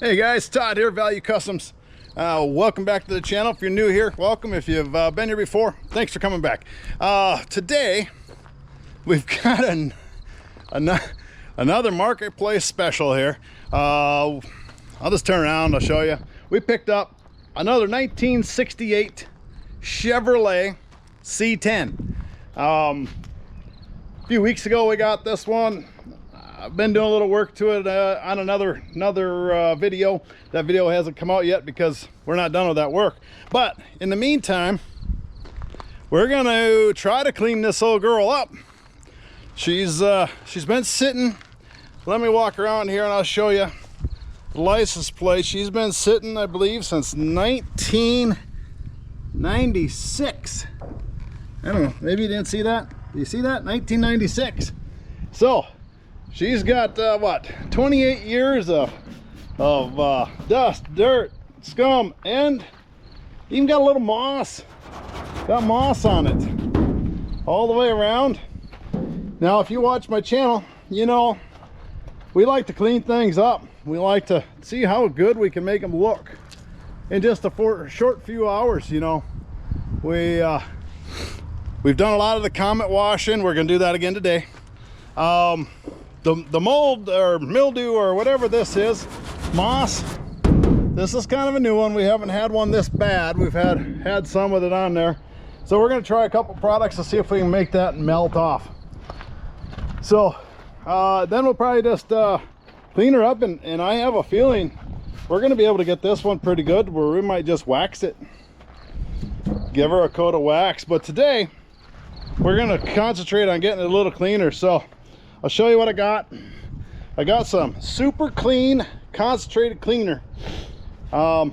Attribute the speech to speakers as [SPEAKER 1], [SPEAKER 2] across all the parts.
[SPEAKER 1] Hey guys, Todd here, Value Customs. Welcome back to the channel. If you're new here, welcome. If you've been here before, thanks for coming back. Today, we've got another marketplace special here. I'll just turn around, I'll show you. We picked up another 1968 Chevrolet C10. A few weeks ago we got this one. I've been doing a little work to it on another video. That video hasn't come out yet because we're not done with that work. But in the meantime, we're gonna try to clean this old girl up. She's been sitting. Let me walk around here and I'll show you the license plate. She's been sitting, I believe, since 1996. I don't know, maybe you didn't see that. Do you see that? 1996. So she's got what, 28 years of dust, dirt, scum, and even got a little moss. Got moss on it all the way around. Now if you watch my channel, you know we like to clean things up. We like to see how good we can make them look in just a short few hours. You know, we've done a lot of the comet washing. We're gonna do that again today. The mold or mildew or whatever this is, moss, this is kind of a new one. We haven't had one this bad. We've had some with it on there. So we're going to try a couple products to see if we can make that melt off. So then we'll probably just clean her up, and I have a feeling we're going to be able to get this one pretty good, where we might just wax it, give her a coat of wax. But today we're going to concentrate on getting it a little cleaner. So I'll show you what I got. I got some super clean concentrated cleaner. We're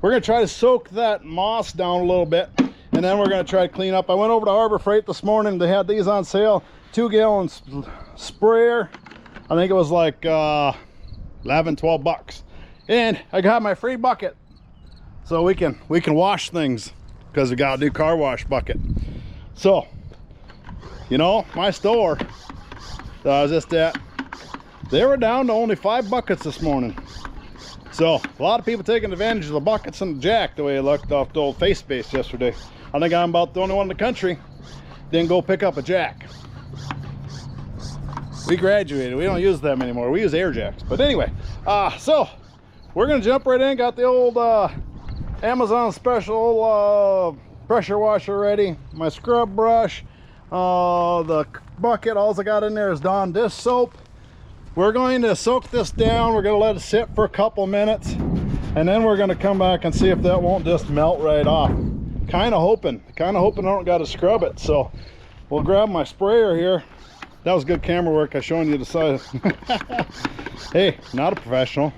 [SPEAKER 1] gonna try to soak that moss down a little bit, and then we're gonna try to clean up. I went over to Harbor Freight this morning. They had these on sale, 2-gallon sprayer. I think it was like 11-12 bucks, and I got my free bucket, so we can wash things, because we got a new car wash bucket. So, you know, my store that I was just at, they were down to only 5 buckets this morning. So a lot of people taking advantage of the buckets and the jack, the way it looked off the old face space yesterday. I think I'm about the only one in the country didn't go pick up a jack. We graduated, we don't use them anymore. We use air jacks. But anyway, so we're gonna jump right in. Got the old Amazon special pressure washer ready, my scrub brush, the bucket. All I got in there is Dawn dish soap. We're going to soak this down. We're going to let it sit for a couple minutes, and then we're going to come back and see if that won't just melt right off. Kind of hoping I don't got to scrub it. So we'll grab my sprayer here. That was good camera work. I showing you the size. Hey, not a professional.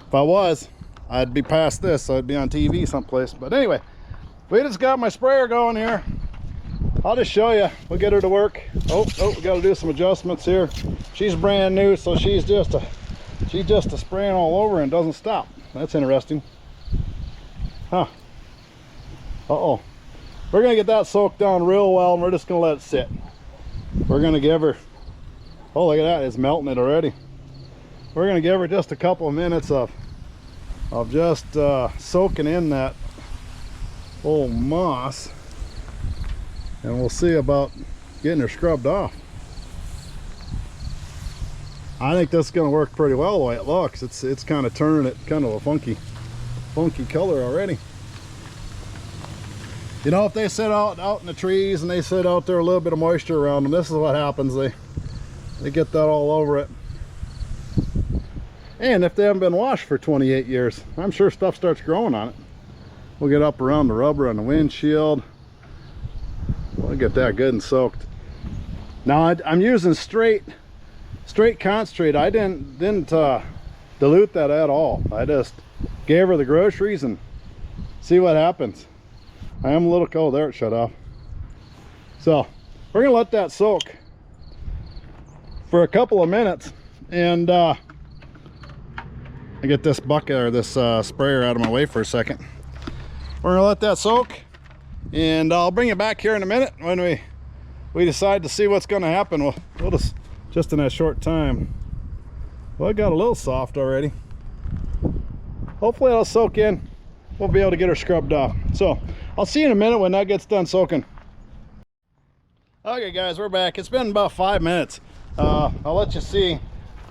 [SPEAKER 1] If I was, I'd be past this. I'd be on TV someplace. But anyway, we just got my sprayer going here. I'll just show you. We'll get her to work. Oh, we got to do some adjustments here. She's brand new, so she's just a spraying all over and doesn't stop. That's interesting. Huh. Uh-oh. We're gonna get that soaked down real well, and we're just gonna let it sit. We're gonna give her, oh, look at that, it's melting it already. We're gonna give her just a couple of minutes of just soaking in that old moss, and we'll see about getting her scrubbed off. I think that's going to work pretty well the way it looks. It's kind of turning it kind of a funky color already. You know, if they sit out in the trees and they sit out there a little bit of moisture around them, this is what happens. They get that all over it. And if they haven't been washed for 28 years, I'm sure stuff starts growing on it. We'll get up around the rubber on the windshield. We'll get that good and soaked. Now I'm using straight concentrate. I didn't dilute that at all. I just gave her the groceries and see what happens. I am a little cold. There, it shut off. So we're gonna let that soak for a couple of minutes, and I get this bucket or this sprayer out of my way for a second. We're gonna let that soak, and I'll bring it back here in a minute when we decide to see what's gonna happen. We'll just in that short time. Well, it got a little soft already. hopefully it'll soak in. We'll be able to get her scrubbed off. So I'll see you in a minute when that gets done soaking. Okay guys, we're back. It's been about 5 minutes. I'll let you see.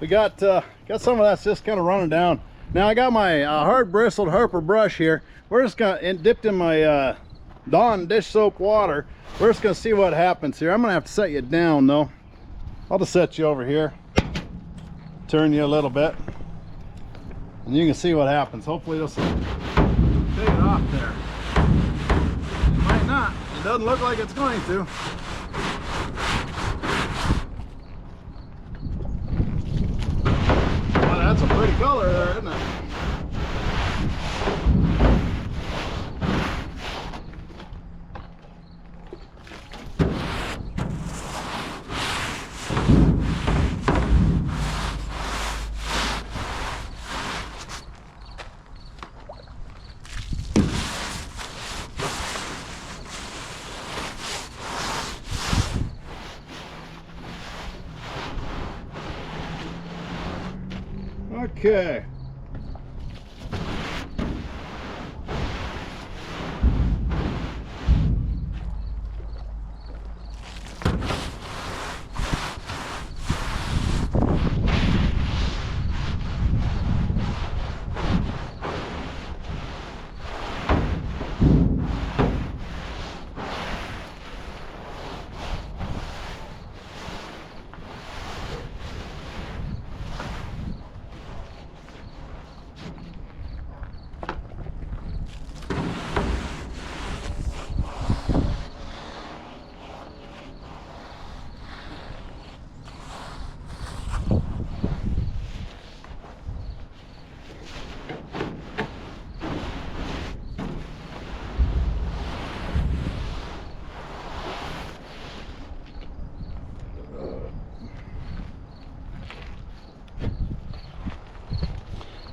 [SPEAKER 1] We got some of that's just kind of running down. Now I got my hard bristled Harper brush here. We're just gonna dipped in my Dawn dish soap water. We're just gonna see what happens here. I'm gonna have to set you down though. I'll just set you over here, turn you a little bit, and you can see what happens. Hopefully this will take it off there. It might not. It doesn't look like it's going to. Well, that's a pretty color there, isn't it? Okay.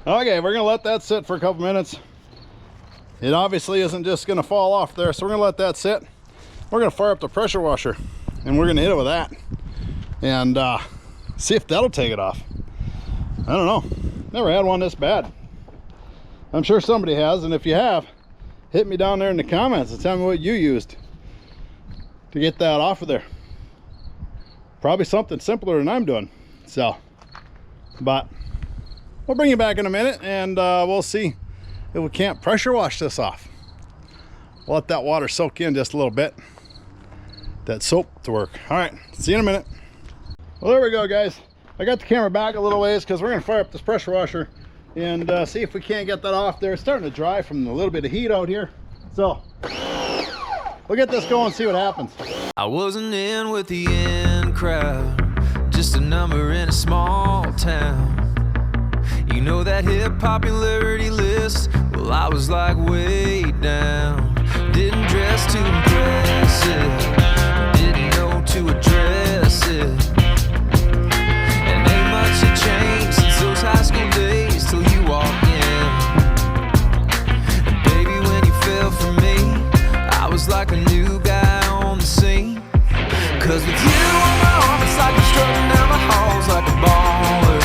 [SPEAKER 1] Okay, we're gonna let that sit for a couple minutes. It obviously isn't just gonna fall off there, so we're gonna let that sit. We're gonna fire up the pressure washer and we're gonna hit it with that and see if that'll take it off. I don't know, never had one this bad. I'm sure somebody has, and if you have, hit me down there in the comments and tell me what you used to get that off of there. Probably something simpler than I'm doing. So, but we'll bring you back in a minute and we'll see if we can't pressure wash this off. We'll let that water soak in just a little bit, that soap to work. All right, see you in a minute. Well, there we go guys. I got the camera back a little ways because we're gonna fire up this pressure washer and see if we can't get that off there. It's starting to dry from a little bit of heat out here. So we'll get this going and see what happens.
[SPEAKER 2] I wasn't in with the in crowd, just a number in a small town. You know that hip popularity list? Well, I was like way down. Didn't dress too impressive, didn't know to address it. And ain't much had changed since those high school days till you walked in. And baby, when you fell for me, I was like a new guy on the scene. Cause with you on my arm, it's like I'm strutting down the halls like a baller.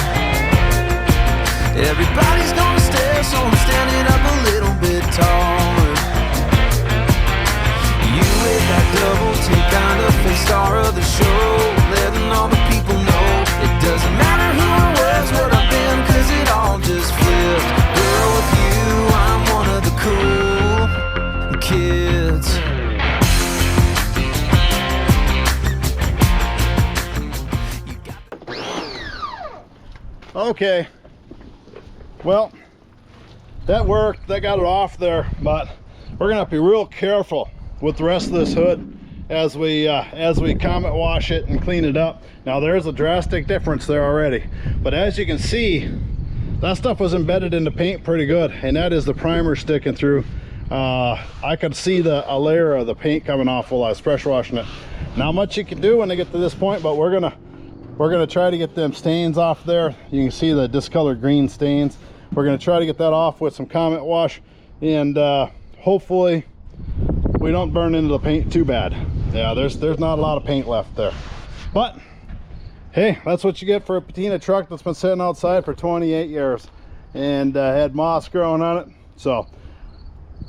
[SPEAKER 2] Everybody's gonna stare, so I'm standing up a little bit taller. You ain't that double take kind of face star of the show, letting all the people know it doesn't matter who I was, what I've been, cause it all just flipped. Girl, with you, I'm one of the cool kids.
[SPEAKER 1] Okay, well, that worked. That got it off there, but we're gonna have to be real careful with the rest of this hood as we comet wash it and clean it up. Now there's a drastic difference there already, but as you can see, that stuff was embedded in the paint pretty good, and that is the primer sticking through. I could see a layer of the paint coming off while I was pressure washing it. Not much you can do when they get to this point, but we're gonna try to get them stains off there. You can see the discolored green stains. We're gonna try to get that off with some comet wash, and hopefully we don't burn into the paint too bad. Yeah, there's not a lot of paint left there, but hey, that's what you get for a patina truck that's been sitting outside for 28 years. and had moss growing on it. So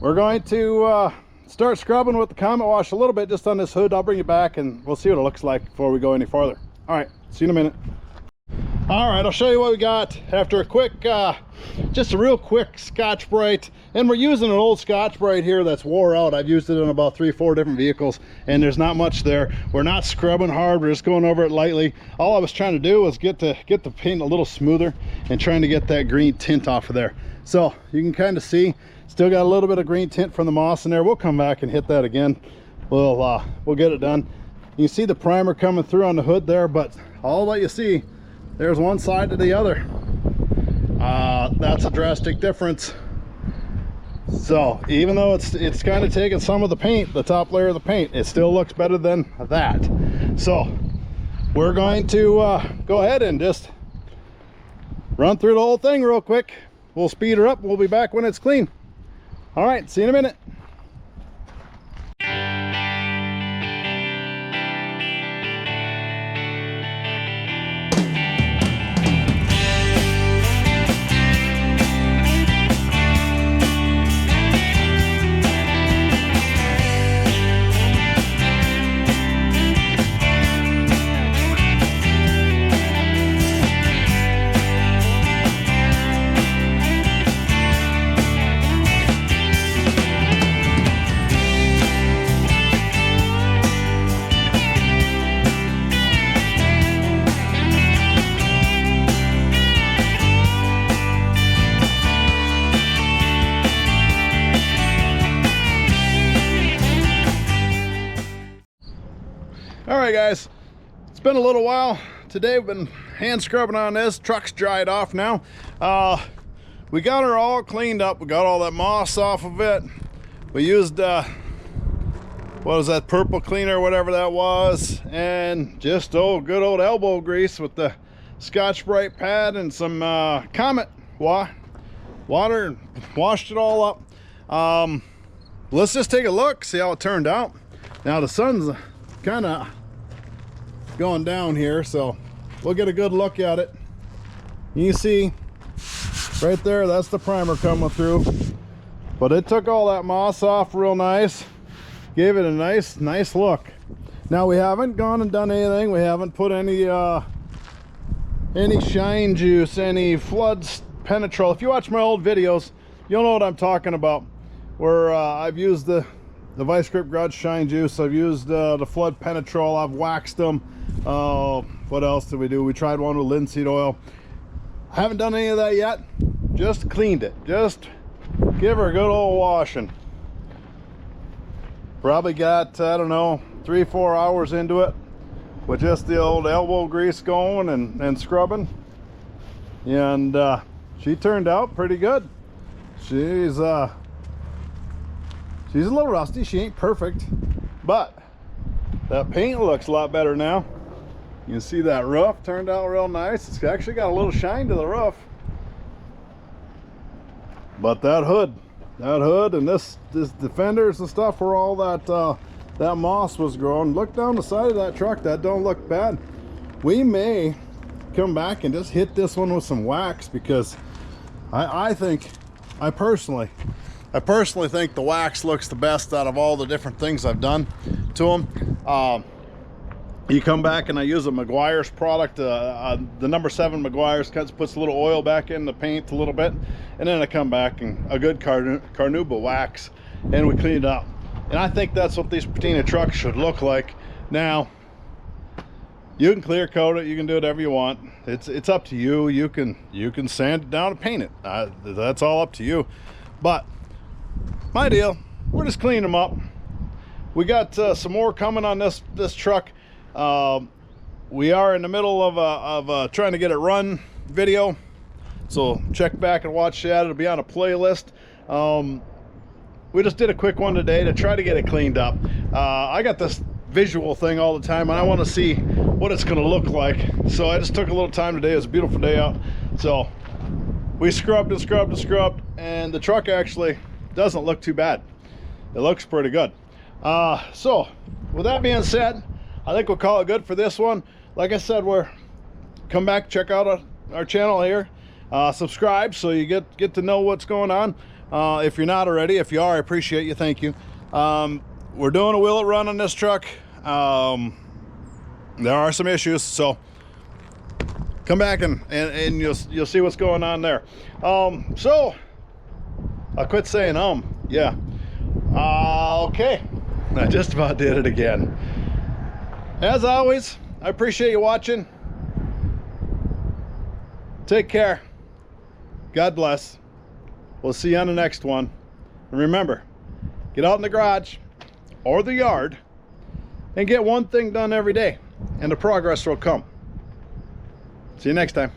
[SPEAKER 1] we're going to start scrubbing with the Comet wash a little bit just on this hood. I'll bring you back and we'll see what it looks like before we go any farther. All right, see you in a minute. All right, I'll show you what we got after a quick, just a real quick Scotch-Brite. And we're using an old Scotch-Brite here that's wore out. I've used it in about 3-4 different vehicles, and there's not much there. We're not scrubbing hard, we're just going over it lightly. All I was trying to do was get the paint a little smoother and trying to get that green tint off of there. So you can kind of see, still got a little bit of green tint from the moss in there. We'll come back and hit that again. We'll get it done. You can see the primer coming through on the hood there, but all that you see, there's one side to the other. That's a drastic difference. So even though it's kind of taken some of the paint, the top layer of the paint, it still looks better than that. So we're going to go ahead and just run through the whole thing real quick. We'll speed her up. We'll be back when it's clean. All right, see you in a minute. All right, guys, it's been a little while. Today we've been hand scrubbing on this. Truck's dried off now. We got her all cleaned up. We got all that moss off of it. We used what was that, purple cleaner, whatever that was, and just good old elbow grease with the Scotch-Brite pad and some Comet water, and washed it all up. Let's just take a look, see how it turned out. Now the sun's kind of going down here, so we'll get a good look at it. You see right there, that's the primer coming through, but it took all that moss off real nice, gave it a nice look. Now we haven't gone and done anything. We haven't put any shine juice, any flood penetrol. If you watch my old videos, you'll know what I'm talking about, where I've used the vicegripgarage shine juice, I've used the flood penetrol, I've waxed them. What else did we do? We tried one with linseed oil. I haven't done any of that yet. Just cleaned it. Just give her a good old washing. Probably got, I don't know, 3-4 hours into it with just the old elbow grease going and scrubbing. And she turned out pretty good. She's a little rusty. She ain't perfect, but that paint looks a lot better now. You can see that roof turned out real nice. It's actually got a little shine to the roof. But that hood and this defenders and stuff where all that moss was growing, look down the side of that truck, that don't look bad. We may come back and just hit this one with some wax, because I personally think the wax looks the best out of all the different things I've done to them. You come back and I use a Meguiar's product, the number 7 Meguiar's, puts a little oil back in the paint a little bit, and then I come back and a good carnauba wax, and we clean it up. And I think that's what these patina trucks should look like. Now, you can clear coat it, you can do whatever you want. It's up to you. You can sand it down and paint it. That's all up to you. But my deal, we're just cleaning them up. We got some more coming on this truck. We are in the middle of trying to get it run video, so check back and watch that. It'll be on a playlist. We just did a quick one today to try to get it cleaned up. I got this visual thing all the time, and I want to see what it's going to look like, so I just took a little time today. It was a beautiful day out, so we scrubbed and scrubbed and scrubbed, and the truck actually doesn't look too bad. It looks pretty good. So with that being said, I think we'll call it good for this one. Like I said, come back, check out our channel here. Subscribe so you get to know what's going on. If you're not already, if you are, I appreciate you. Thank you. We're doing a wheel it run on this truck. There are some issues, so come back and you'll see what's going on there. So I'll quit saying yeah. Okay, I just about did it again. As always, I appreciate you watching. Take care. God bless. We'll see you on the next one. And remember, get out in the garage or the yard and get one thing done every day, and the progress will come. See you next time.